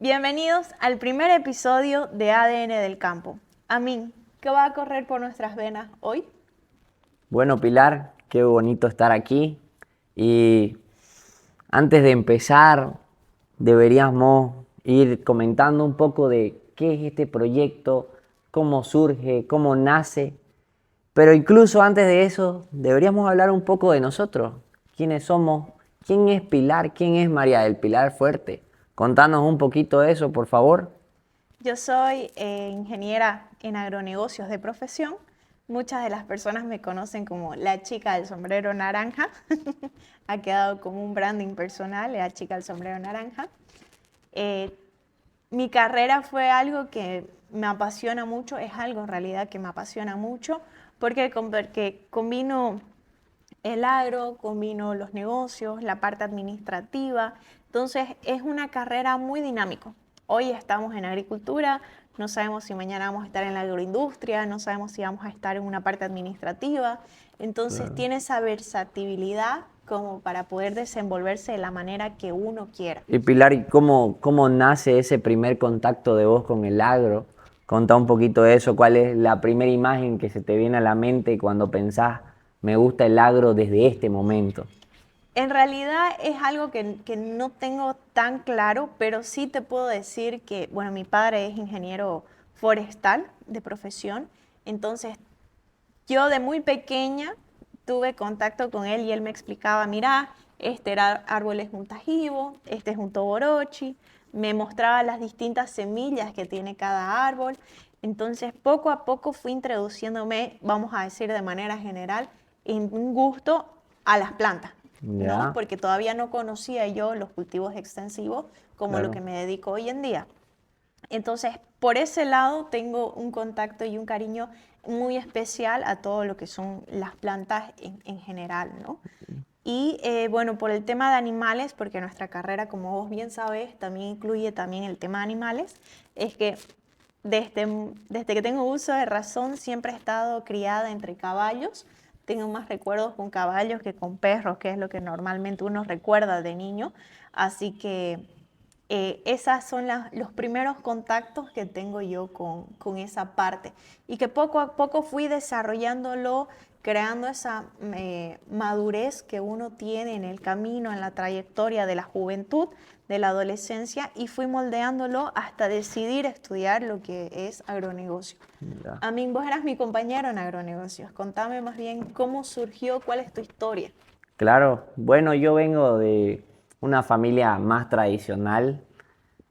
Bienvenidos al primer episodio de ADN del Campo. Amin, ¿qué va a correr por nuestras venas hoy? Bueno, Pilar, qué bonito estar aquí. Y antes de empezar, deberíamos ir comentando un poco de qué es este proyecto, cómo surge, cómo nace. Pero incluso antes de eso, deberíamos hablar un poco de nosotros. ¿Quiénes somos? ¿Quién es Pilar? ¿Quién es María del Pilar Fuerte? Contanos un poquito de eso, por favor. Yo soy ingeniera en agronegocios de profesión. Muchas de las personas me conocen como la chica del sombrero naranja. Ha quedado como un branding personal, la chica del sombrero naranja. Eh, Mi carrera fue algo que me apasiona mucho, es algo en realidad que me apasiona mucho, porque combino el agro, combino los negocios, la parte administrativa. Entonces es una carrera muy dinámica. Hoy estamos en agricultura, no sabemos si mañana vamos a estar en la agroindustria, no sabemos si vamos a estar en una parte administrativa. Entonces Claro. tiene esa versatilidad como para poder desenvolverse de la manera que uno quiera. Y Pilar, ¿y cómo nace ese primer contacto de vos con el agro? Contá un poquito de eso. ¿Cuál es la primera imagen que se te viene a la mente cuando pensás, me gusta el agro desde este momento? En realidad es algo que no tengo tan claro, pero sí te puedo decir que, bueno, mi padre es ingeniero forestal de profesión, entonces yo de muy pequeña tuve contacto con él y él me explicaba, mira, árbol es un tajibo, este es un toborochi, me mostraba las distintas semillas que tiene cada árbol. Entonces poco a poco fui introduciéndome, vamos a decir de manera general, en un gusto a las plantas, ¿no? Ya, Porque todavía no conocía yo los cultivos extensivos como lo que claro. me dedico hoy en día. Entonces, por ese lado tengo un contacto y un cariño muy especial a todo lo que son las plantas en general, ¿no? Y bueno, por el tema de animales, porque nuestra carrera, como vos bien sabes, también incluye también el tema de animales, es que desde que tengo uso de razón siempre he estado criada entre caballos. Tengo más recuerdos con caballos que con perros, que es lo que normalmente uno recuerda de niño. Así que esas son los primeros contactos que tengo yo con esa parte y que poco a poco fui desarrollándolo, creando esa madurez que uno tiene en el camino, en la trayectoria de la juventud, de la adolescencia, y fui moldeándolo hasta decidir estudiar lo que es agronegocio. Ya. A mí, vos eras mi compañero en agronegocios. Contame más bien cómo surgió, cuál es tu historia. Claro, bueno, yo vengo de una familia más tradicional.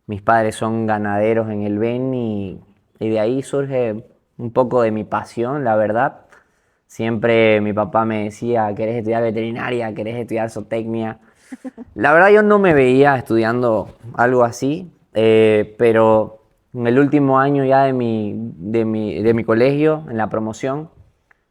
Mis padres son ganaderos en el Beni y de ahí surge un poco de mi pasión, la verdad. Siempre mi papá me decía, ¿querés estudiar veterinaria? ¿Querés estudiar zootecnia? La verdad yo no me veía estudiando algo así, pero en el último año ya de mi colegio, en la promoción,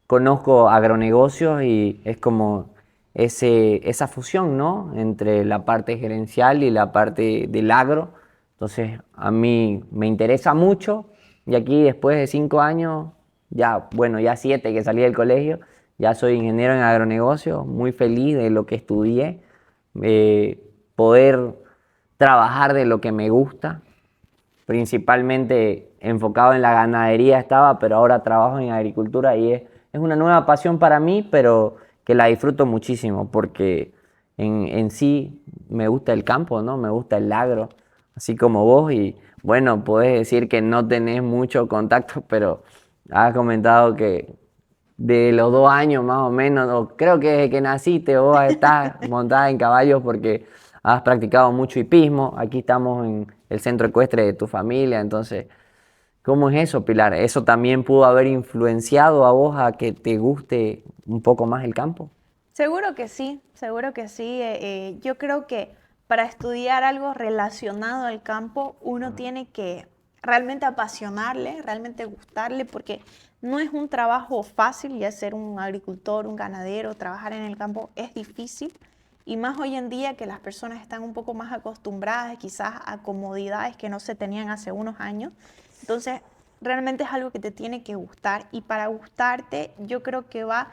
conozco agronegocios y es como esa fusión, ¿no? Entre la parte gerencial y la parte del agro. Entonces a mí me interesa mucho y aquí después de 5 años, ya, bueno, ya 7 que salí del colegio, ya soy ingeniero en agronegocios, muy feliz de lo que estudié, poder trabajar de lo que me gusta, principalmente enfocado en la ganadería estaba, pero ahora trabajo en agricultura y es una nueva pasión para mí, pero que la disfruto muchísimo porque en sí me gusta el campo, ¿no? Me gusta el agro, así como vos y bueno, podés decir que no tenés mucho contacto, pero has comentado que de los 2 años más o menos, o creo que desde que naciste vos estás montada en caballos porque has practicado mucho hipismo. Aquí estamos en el centro ecuestre de tu familia, entonces, ¿cómo es eso, Pilar? ¿Eso también pudo haber influenciado a vos a que te guste un poco más el campo? Seguro que sí, seguro que sí. Yo creo que para estudiar algo relacionado al campo, uno tiene que realmente apasionarle, realmente gustarle, porque no es un trabajo fácil, ya ser un agricultor, un ganadero, trabajar en el campo es difícil. Y más hoy en día que las personas están un poco más acostumbradas quizás a comodidades que no se tenían hace unos años. Entonces, realmente es algo que te tiene que gustar y para gustarte yo creo que va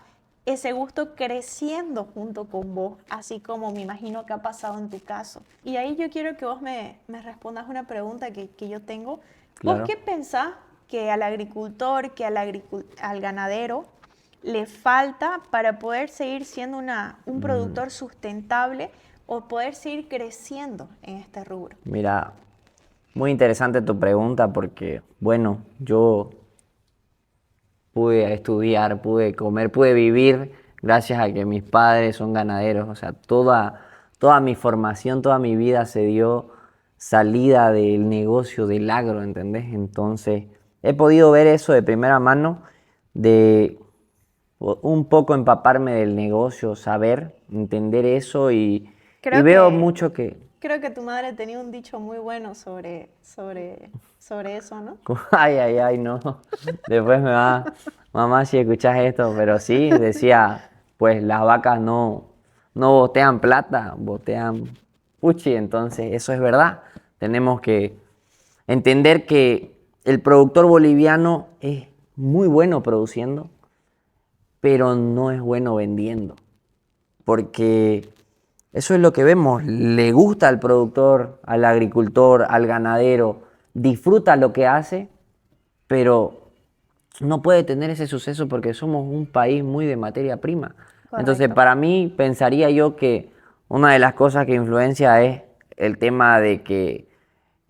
ese gusto creciendo junto con vos, así como me imagino que ha pasado en tu caso. Y ahí yo quiero que vos me respondas una pregunta que yo tengo. ¿Vos Claro. qué pensás que al agricultor, que al ganadero le falta para poder seguir siendo un productor sustentable o poder seguir creciendo en este rubro? Mira, muy interesante tu pregunta porque, bueno, yo pude estudiar, pude comer, pude vivir gracias a que mis padres son ganaderos. O sea, toda mi formación, toda mi vida se dio salida del negocio del agro, ¿entendés? Entonces, he podido ver eso de primera mano, de un poco empaparme del negocio, saber, entender eso y Creo veo que, mucho que, creo que tu madre tenía un dicho muy bueno sobre eso, ¿no? ay, ay, ay, no. Después me va, mamá, si escuchas esto, pero sí, decía, pues las vacas no botean plata, botean puchi, entonces eso es verdad. Tenemos que entender que el productor boliviano es muy bueno produciendo, pero no es bueno vendiendo, porque eso es lo que vemos, le gusta al productor, al agricultor, al ganadero, disfruta lo que hace, pero no puede tener ese suceso porque somos un país muy de materia prima. Entonces, Correcto. para mí, pensaría yo que una de las cosas que influencia es el tema de que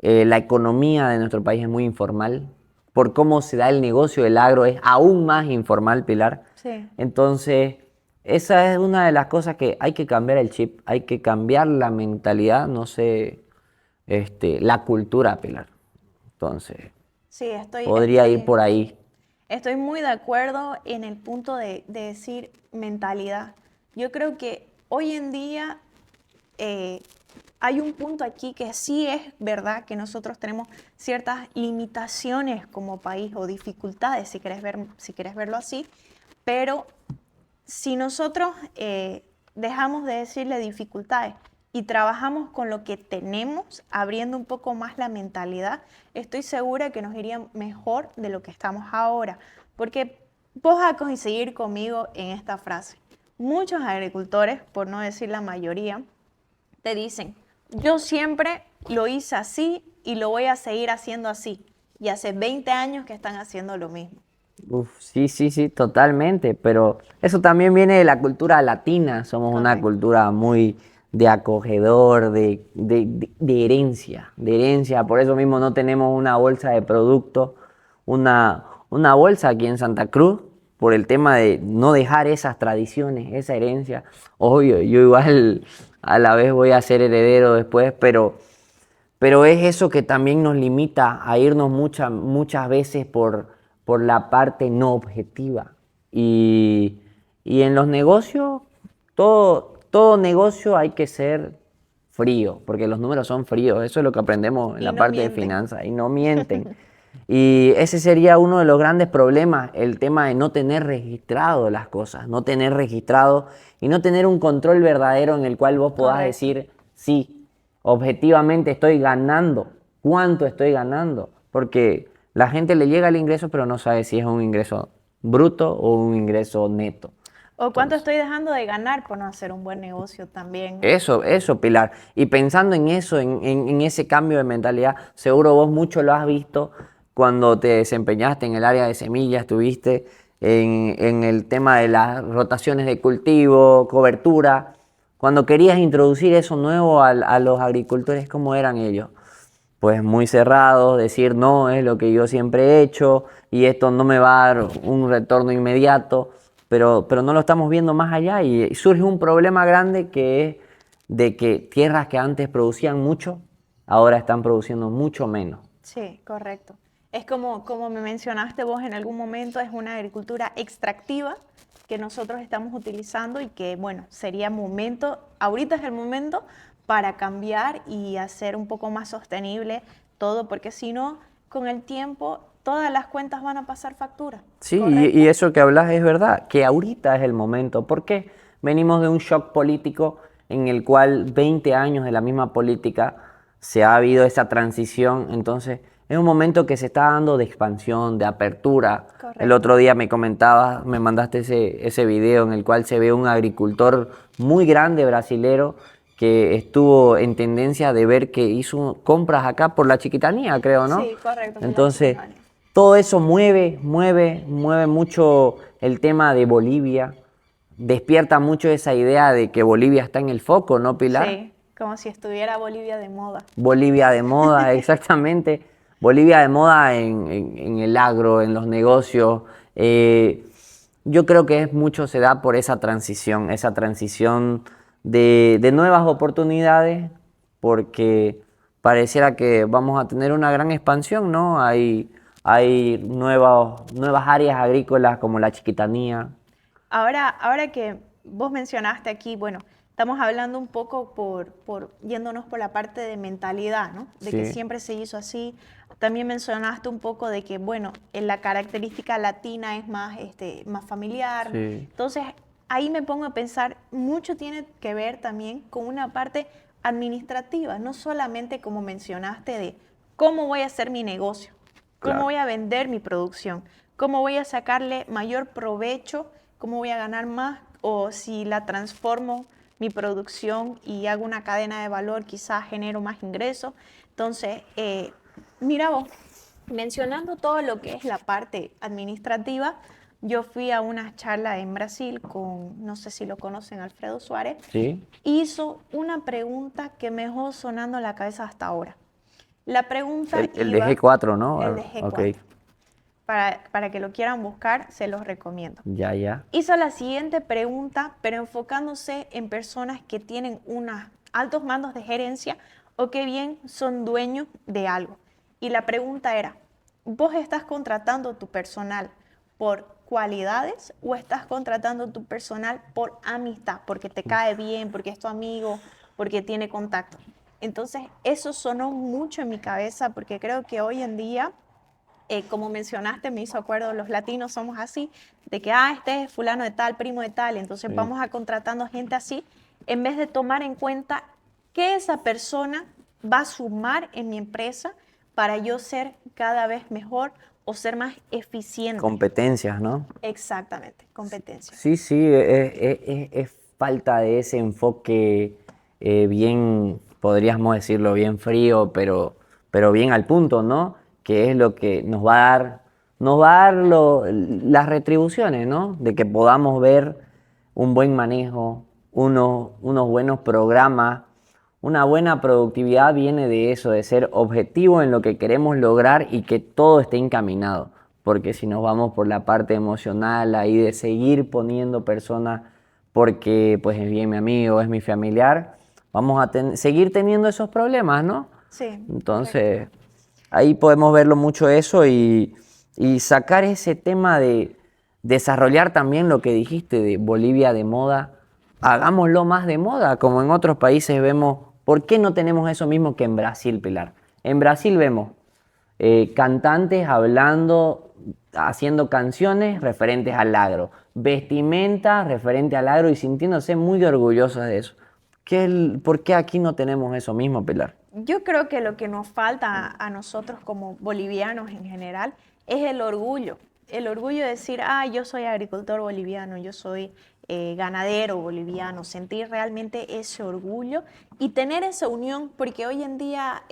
la economía de nuestro país es muy informal. Por cómo se da el negocio del agro es aún más informal, Pilar. Sí. Entonces, esa es una de las cosas que hay que cambiar el chip, hay que cambiar la mentalidad, no sé, la cultura, Pilar. Entonces, Sí, podría ir por ahí. estoy muy de acuerdo en el punto de decir mentalidad. Yo creo que hoy en día eh, hay un punto aquí que sí es verdad que nosotros tenemos ciertas limitaciones como país o dificultades, si querés verlo así, pero si nosotros dejamos de decirle dificultades y trabajamos con lo que tenemos, abriendo un poco más la mentalidad, estoy segura que nos iría mejor de lo que estamos ahora. Porque vos vas a coincidir conmigo en esta frase. Muchos agricultores, por no decir la mayoría, te dicen, yo siempre lo hice así y lo voy a seguir haciendo así. Y hace 20 años que están haciendo lo mismo. Uf, sí, sí, sí, totalmente, pero eso también viene de la cultura latina, somos una Correcto. cultura muy de acogedor, de herencia, por eso mismo no tenemos una bolsa de productos, una bolsa aquí en Santa Cruz, por el tema de no dejar esas tradiciones, esa herencia. Obvio, yo igual a la vez voy a ser heredero después, pero es eso que también nos limita a irnos muchas veces por la parte no objetiva. Y, y en los negocios, todo negocio hay que ser frío, porque los números son fríos. Eso es lo que aprendemos en Y la no parte de mienten. finanzas y no mienten. Y ese sería uno de los grandes problemas, el tema de no tener registrado las cosas, no tener registrado y no tener un control verdadero en el cual vos podás Correcto. decir, sí, objetivamente estoy ganando, cuánto estoy ganando, porque la gente le llega el ingreso pero no sabe si es un ingreso bruto o un ingreso neto. O cuánto Entonces, estoy dejando de ganar por no hacer un buen negocio también, ¿no? eso, Pilar. Y pensando en eso, en ese cambio de mentalidad, seguro vos mucho lo has visto cuando te desempeñaste en el área de semillas, estuviste en el tema de las rotaciones de cultivo, cobertura. Cuando querías introducir eso nuevo a los agricultores, ¿cómo eran ellos? Pues muy cerrados, decir no, es lo que yo siempre he hecho y esto no me va a dar un retorno inmediato, pero no lo estamos viendo más allá y surge un problema grande que es de que tierras que antes producían mucho, ahora están produciendo mucho menos. Sí, correcto. Es como me mencionaste vos en algún momento, es una agricultura extractiva que nosotros estamos utilizando y que, bueno, sería momento, ahorita es el momento para cambiar y hacer un poco más sostenible todo, porque si no, con el tiempo, todas las cuentas van a pasar factura, Sí, y ¿correcto? eso que hablas es verdad, que ahorita es el momento, porque venimos de un shock político en el cual 20 años de la misma política se ha habido esa transición, entonces es un momento que se está dando de expansión, de apertura. Correcto. El otro día me comentabas, me mandaste ese video en el cual se ve un agricultor muy grande brasilero que estuvo en tendencia de ver que hizo compras acá por la Chiquitanía, creo, ¿no? Sí, correcto. Por la Entonces, Chiquitania. todo eso mueve mucho el tema de Bolivia. Despierta mucho esa idea de que Bolivia está en el foco, ¿no, Pilar? Sí, como si estuviera Bolivia de moda. Bolivia de moda, exactamente. Bolivia de moda en el agro, en los negocios. Yo creo que mucho se da por esa transición de nuevas oportunidades, porque pareciera que vamos a tener una gran expansión, ¿no? Hay nuevas áreas agrícolas como la Chiquitanía. Ahora que vos mencionaste aquí, bueno, estamos hablando un poco yéndonos por la parte de mentalidad, ¿no? De que Sí. siempre se hizo así. También mencionaste un poco de que, bueno, en la característica latina es más, más familiar. Sí. Entonces, ahí me pongo a pensar, mucho tiene que ver también con una parte administrativa, no solamente como mencionaste de cómo voy a hacer mi negocio, cómo Claro. voy a vender mi producción, cómo voy a sacarle mayor provecho, cómo voy a ganar más, o si la transformo mi producción y hago una cadena de valor, quizás genero más ingresos. Entonces, mira vos, mencionando todo lo que es la parte administrativa, yo fui a una charla en Brasil con, no sé si lo conocen, Alfredo Suárez. Sí. Hizo una pregunta que me dejó sonando en la cabeza hasta ahora. La pregunta El de iba, G4, ¿no? el de Ok. G4. Para que lo quieran buscar, se los recomiendo. Ya. Hizo la siguiente pregunta, pero enfocándose en personas que tienen unos altos mandos de gerencia o que bien son dueños de algo. Y la pregunta era, ¿vos estás contratando tu personal por cualidades o estás contratando tu personal por amistad, porque te cae bien, porque es tu amigo, porque tiene contacto? Entonces, eso sonó mucho en mi cabeza porque creo que hoy en día como mencionaste, me hizo acuerdo, los latinos somos así, de que, este es fulano de tal, primo de tal, entonces Sí. vamos a contratando gente así, en vez de tomar en cuenta qué esa persona va a sumar en mi empresa para yo ser cada vez mejor o ser más eficiente. Competencias, ¿no? Exactamente, competencia. Sí, es falta de ese enfoque bien, podríamos decirlo, bien frío, pero bien al punto, ¿no? Que es lo que nos va a dar las retribuciones, ¿no? De que podamos ver un buen manejo, unos buenos programas. Una buena productividad viene de eso, de ser objetivo en lo que queremos lograr y que todo esté encaminado. Porque si nos vamos por la parte emocional, ahí de seguir poniendo personas porque pues es bien mi amigo, es mi familiar, vamos a seguir teniendo esos problemas, ¿no? Sí, correcto. Entonces, ahí podemos verlo mucho eso y sacar ese tema de desarrollar también lo que dijiste de Bolivia de moda. Hagámoslo más de moda, como en otros países vemos. ¿Por qué no tenemos eso mismo que en Brasil, Pilar? En Brasil vemos cantantes hablando, haciendo canciones referentes al agro, vestimenta referente al agro y sintiéndose muy orgullosos de eso. ¿Por qué aquí no tenemos eso mismo, Pilar? Yo creo que lo que nos falta a nosotros como bolivianos en general es el orgullo. El orgullo de decir, yo soy agricultor boliviano, yo soy ganadero boliviano, sentir realmente ese orgullo y tener esa unión, porque hoy en día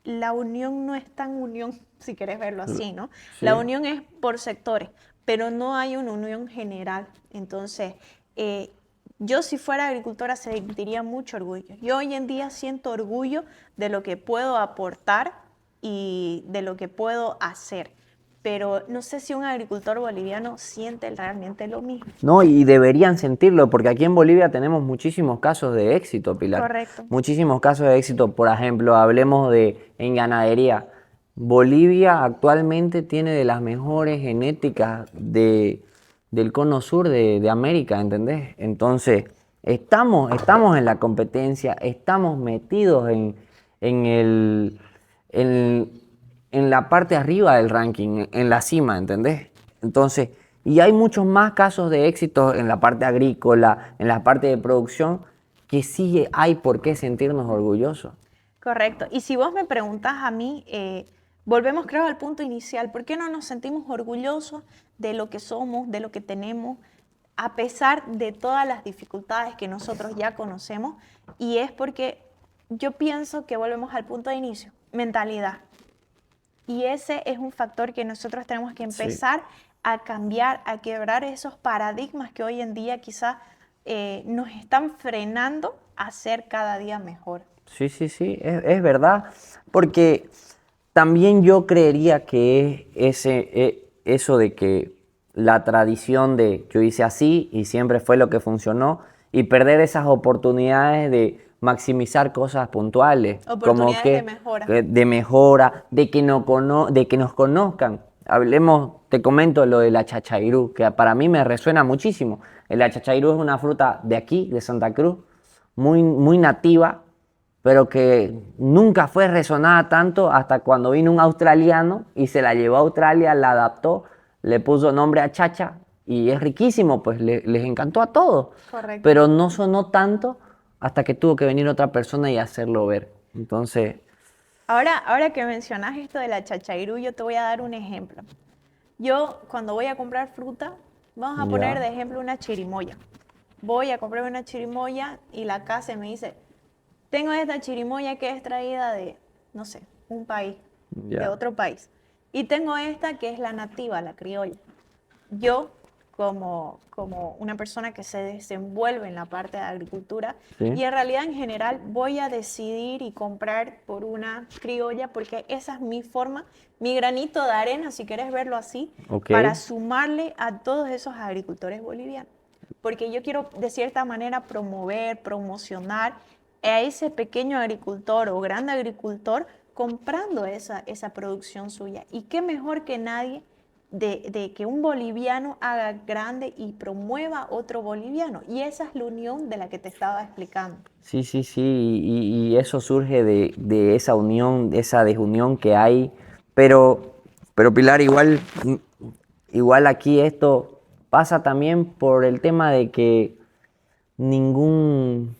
la unión no es tan unión, si quieres verlo así, ¿no? Sí. La unión es por sectores, pero no hay una unión general. Entonces, yo si fuera agricultora sentiría mucho orgullo. Yo hoy en día siento orgullo de lo que puedo aportar y de lo que puedo hacer. Pero no sé si un agricultor boliviano siente realmente lo mismo. No, y deberían sentirlo, porque aquí en Bolivia tenemos muchísimos casos de éxito, Pilar. Correcto. Muchísimos casos de éxito. Por ejemplo, hablemos en ganadería. Bolivia actualmente tiene de las mejores genéticas del cono sur de América, ¿entendés? Entonces, estamos en la competencia, estamos metidos en el, en, en la parte arriba del ranking, en la cima, ¿entendés? Entonces, y hay muchos más casos de éxito en la parte agrícola, en la parte de producción, que sí hay por qué sentirnos orgullosos. Correcto. Y si vos me preguntás a mí, volvemos creo al punto inicial. ¿Por qué no nos sentimos orgullosos de lo que somos, de lo que tenemos, a pesar de todas las dificultades que nosotros ya conocemos? Y es porque yo pienso que volvemos al punto de inicio, mentalidad. Y ese es un factor que nosotros tenemos que Sí. empezar a cambiar, a quebrar esos paradigmas que hoy en día quizás nos están frenando a ser cada día mejor. Sí, sí, sí, es verdad, porque también yo creería que eso de que la tradición de yo hice así y siempre fue lo que funcionó y perder esas oportunidades de maximizar cosas puntuales, como Oportunidades de mejora. de mejora, de que nos conozcan. Hablemos, te comento lo de la chachairú, que para mí me resuena muchísimo. La chachairú es una fruta de aquí, de Santa Cruz, muy nativa, pero que nunca fue resonada tanto hasta cuando vino un australiano y se la llevó a Australia, la adaptó, le puso nombre a chacha y es riquísimo, pues les encantó a todos. Correcto. Pero no sonó tanto hasta que tuvo que venir otra persona y hacerlo ver. Entonces, Ahora que mencionas esto de la chachairú, yo te voy a dar un ejemplo. Yo cuando voy a comprar fruta, vamos a poner ya, de ejemplo una chirimoya. Voy a comprar una chirimoya y la casa me dice, tengo esta chirimoya que es traída de, no sé, un país, de ya. otro país. Y tengo esta que es la nativa, la criolla. Yo, como una persona que se desenvuelve en la parte de agricultura, Sí. y en realidad en general voy a decidir y comprar por una criolla porque esa es mi forma, mi granito de arena, si quieres verlo así, Ok. para sumarle a todos esos agricultores bolivianos. Porque yo quiero de cierta manera promover, promocionar a ese pequeño agricultor o grande agricultor comprando esa producción suya. Y qué mejor que nadie de que un boliviano haga grande y promueva otro boliviano. Y esa es la unión de la que te estaba explicando. Sí, sí, sí, y eso surge de esa unión, de esa desunión que hay, pero Pilar, igual aquí esto pasa también por el tema de que ningún,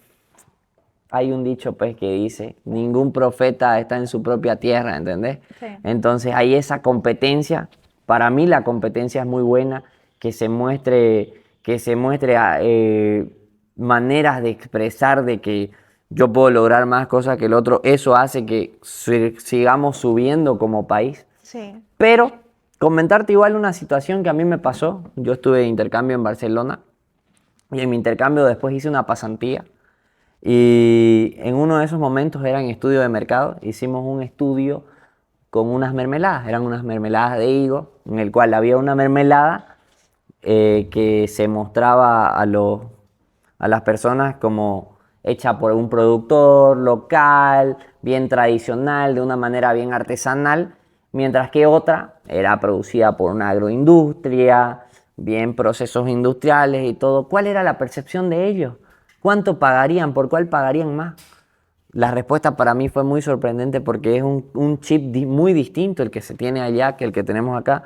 hay un dicho pues que dice, ningún profeta está en su propia tierra, ¿entendés? Sí. Entonces hay esa competencia, para mí la competencia es muy buena, que se muestre maneras de expresar de que yo puedo lograr más cosas que el otro, eso hace que sigamos subiendo como país. Sí. Pero comentarte igual una situación que a mí me pasó, yo estuve de intercambio en Barcelona y en mi intercambio después hice una pasantía. Y en uno de esos momentos era en estudio de mercado, hicimos un estudio con unas mermeladas, eran unas mermeladas de higo, en el cual había una mermelada que se mostraba a las personas como hecha por un productor local, bien tradicional, de una manera bien artesanal, mientras que otra era producida por una agroindustria, bien procesos industriales y todo. ¿Cuál era la percepción de ellos? ¿Cuánto pagarían? ¿Por cuál pagarían más? La respuesta para mí fue muy sorprendente porque es un chip muy distinto el que se tiene allá que el que tenemos acá.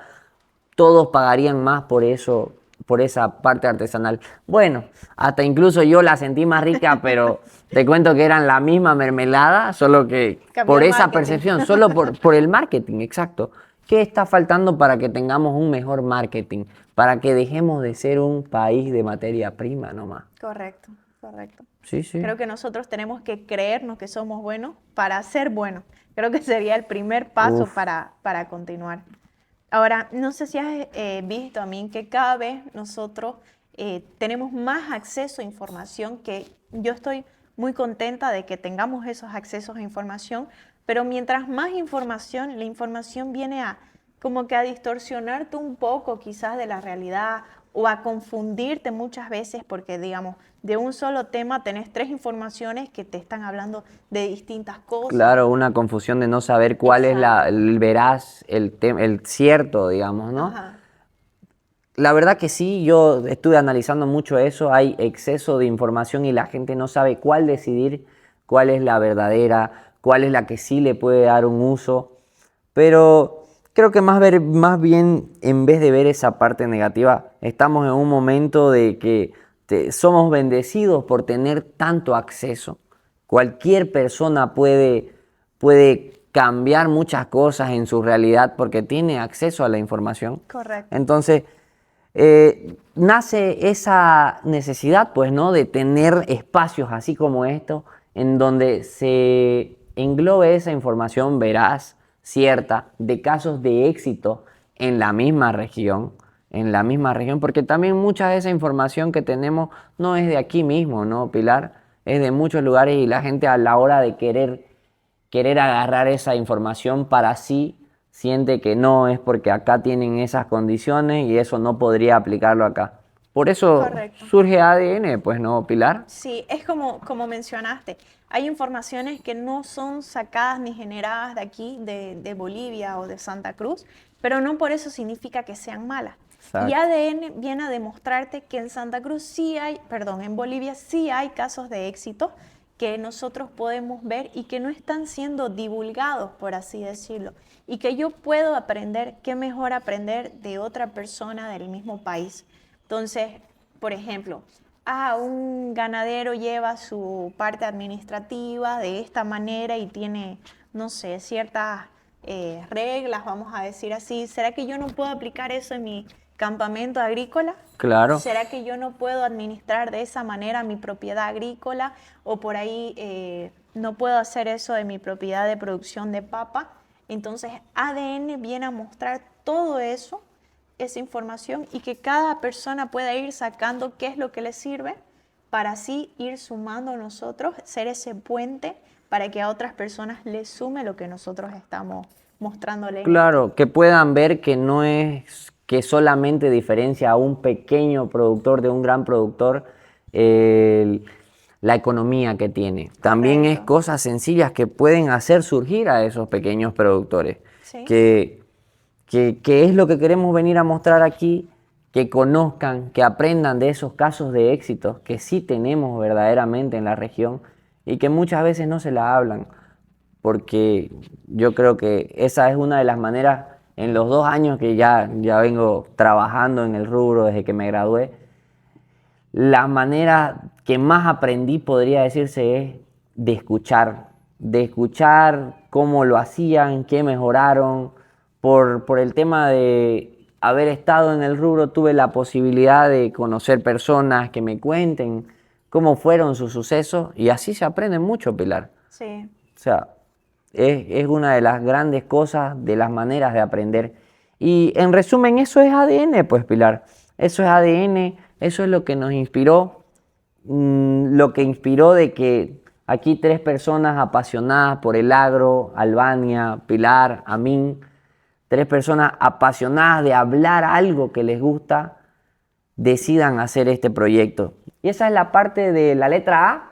Todos pagarían más por eso, por esa parte artesanal. Bueno, hasta incluso yo la sentí más rica, pero te cuento que eran la misma mermelada, solo que Cambió por el esa marketing. percepción, solo por el marketing, exacto. ¿Qué está faltando para que tengamos un mejor marketing? Para que dejemos de ser un país de materia prima nomás. Correcto, correcto. Sí, sí. Creo que nosotros tenemos que creernos que somos buenos para ser buenos. Creo que sería el primer paso Uf. para continuar. Ahora, no sé si has visto a mí que cada vez nosotros tenemos más acceso a información, que yo estoy muy contenta de que tengamos esos accesos a información, pero mientras más información, la información viene a como que a distorsionarte un poco quizás de la realidad o a confundirte muchas veces porque, digamos, de un solo tema tenés 3 informaciones que te están hablando de distintas cosas. Claro, una confusión de no saber cuál es Exacto. el veraz, el cierto, digamos, ¿no? Ajá. La verdad que sí, yo estuve analizando mucho eso, hay exceso de información y la gente no sabe cuál decidir, cuál es la verdadera, cuál es la que sí le puede dar un uso, pero creo que más bien en vez de ver esa parte negativa, estamos en un momento de que somos bendecidos por tener tanto acceso. Cualquier persona puede cambiar muchas cosas en su realidad porque tiene acceso a la información. Correcto. Entonces, nace esa necesidad, pues, ¿no? De tener espacios así como estos, en donde se englobe esa información veraz, cierta, de casos de éxito en la misma región, porque también mucha de esa información que tenemos no es de aquí mismo, ¿no, Pilar? Es de muchos lugares y la gente a la hora de querer agarrar esa información para sí, siente que no, es porque acá tienen esas condiciones y eso no podría aplicarlo acá. Por eso Correcto. surge ADN, pues, ¿no, Pilar? Sí, es como mencionaste, hay informaciones que no son sacadas ni generadas de aquí, de Bolivia o de Santa Cruz, pero no por eso significa que sean malas. Y Exacto. ADN viene a demostrarte que en Santa Cruz sí hay, perdón, en Bolivia sí hay casos de éxito que nosotros podemos ver y que no están siendo divulgados, por así decirlo, y que yo puedo aprender, qué mejor aprender de otra persona del mismo país. Entonces, por ejemplo, un ganadero lleva su parte administrativa de esta manera y tiene, no sé, ciertas reglas, vamos a decir así. ¿Será que yo no puedo aplicar eso en mi campamento agrícola? Claro. ¿Será que yo no puedo administrar de esa manera mi propiedad agrícola o por ahí no puedo hacer eso de mi propiedad de producción de papa? Entonces ADN viene a mostrar todo eso, esa información, y que cada persona pueda ir sacando qué es lo que le sirve para así ir sumando nosotros, ser ese puente para que a otras personas les sume lo que nosotros estamos mostrándole en este. Claro, que puedan ver que no es que solamente diferencia a un pequeño productor de un gran productor el- la economía que tiene. También es Correcto. cosas sencillas que pueden hacer surgir a esos pequeños productores, Sí, que, que es lo que queremos venir a mostrar aquí, que conozcan, que aprendan de esos casos de éxito que sí tenemos verdaderamente en la región y que muchas veces no se la hablan porque yo creo que esa es una de las maneras, en los 2 años que ya vengo trabajando en el rubro desde que me gradué, la manera que más aprendí, podría decirse, es de escuchar cómo lo hacían, qué mejoraron. Por el tema de haber estado en el rubro, tuve la posibilidad de conocer personas que me cuenten cómo fueron sus sucesos y así se aprende mucho, Pilar. sí. O sea, es una de las grandes cosas, de las maneras de aprender. Y en resumen, eso es ADN, pues Pilar. Eso es ADN, eso es lo que nos inspiró, lo que inspiró de que aquí 3 personas apasionadas por el agro, Albania, Pilar, Amin, 3 personas apasionadas de hablar algo que les gusta, decidan hacer este proyecto. Y esa es la parte de la letra A,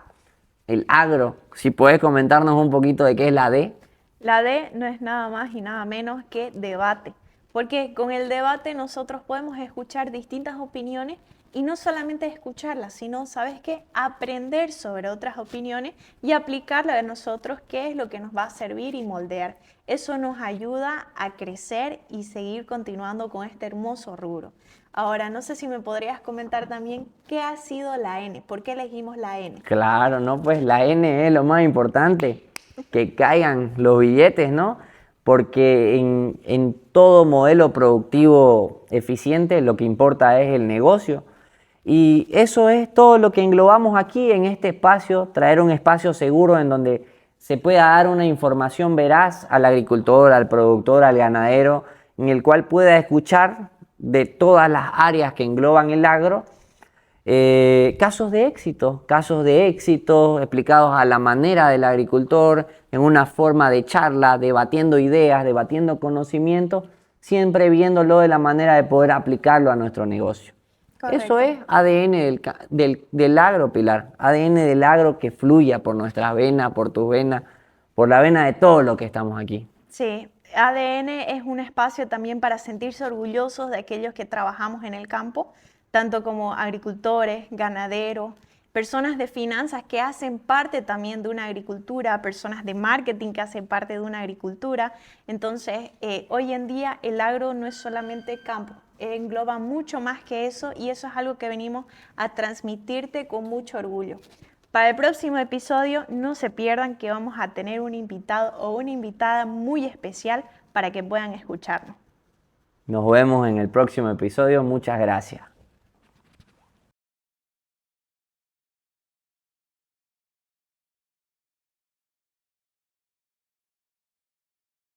el agro. Si puedes comentarnos un poquito de qué es la D. La D no es nada más y nada menos que debate, porque con el debate nosotros podemos escuchar distintas opiniones y no solamente escucharlas, sino, ¿sabes qué? Aprender sobre otras opiniones y aplicarla a nosotros, qué es lo que nos va a servir y moldear. Eso nos ayuda a crecer y seguir continuando con este hermoso rubro. Ahora, no sé si me podrías comentar también qué ha sido la N, por qué elegimos la N. Claro, ¿no? Pues la N es lo más importante, que caigan los billetes, ¿no? Porque en todo modelo productivo eficiente lo que importa es el negocio. Y eso es todo lo que englobamos aquí en este espacio, traer un espacio seguro en donde se pueda dar una información veraz al agricultor, al productor, al ganadero, en el cual pueda escuchar de todas las áreas que engloban el agro casos de éxito explicados a la manera del agricultor, en una forma de charla, debatiendo ideas, debatiendo conocimientos, siempre viéndolo de la manera de poder aplicarlo a nuestro negocio. Eso Correcto. es ADN del agro, Pilar. ADN del agro que fluya por nuestras venas, por tus venas, por la vena de todos los que estamos aquí. Sí, ADN es un espacio también para sentirse orgullosos de aquellos que trabajamos en el campo, tanto como agricultores, ganaderos, personas de finanzas que hacen parte también de una agricultura, personas de marketing que hacen parte de una agricultura. Entonces, hoy en día el agro no es solamente campo, engloba mucho más que eso y eso es algo que venimos a transmitirte con mucho orgullo. Para el próximo episodio no se pierdan que vamos a tener un invitado o una invitada muy especial para que puedan escucharnos. Nos vemos en el próximo episodio. Muchas gracias.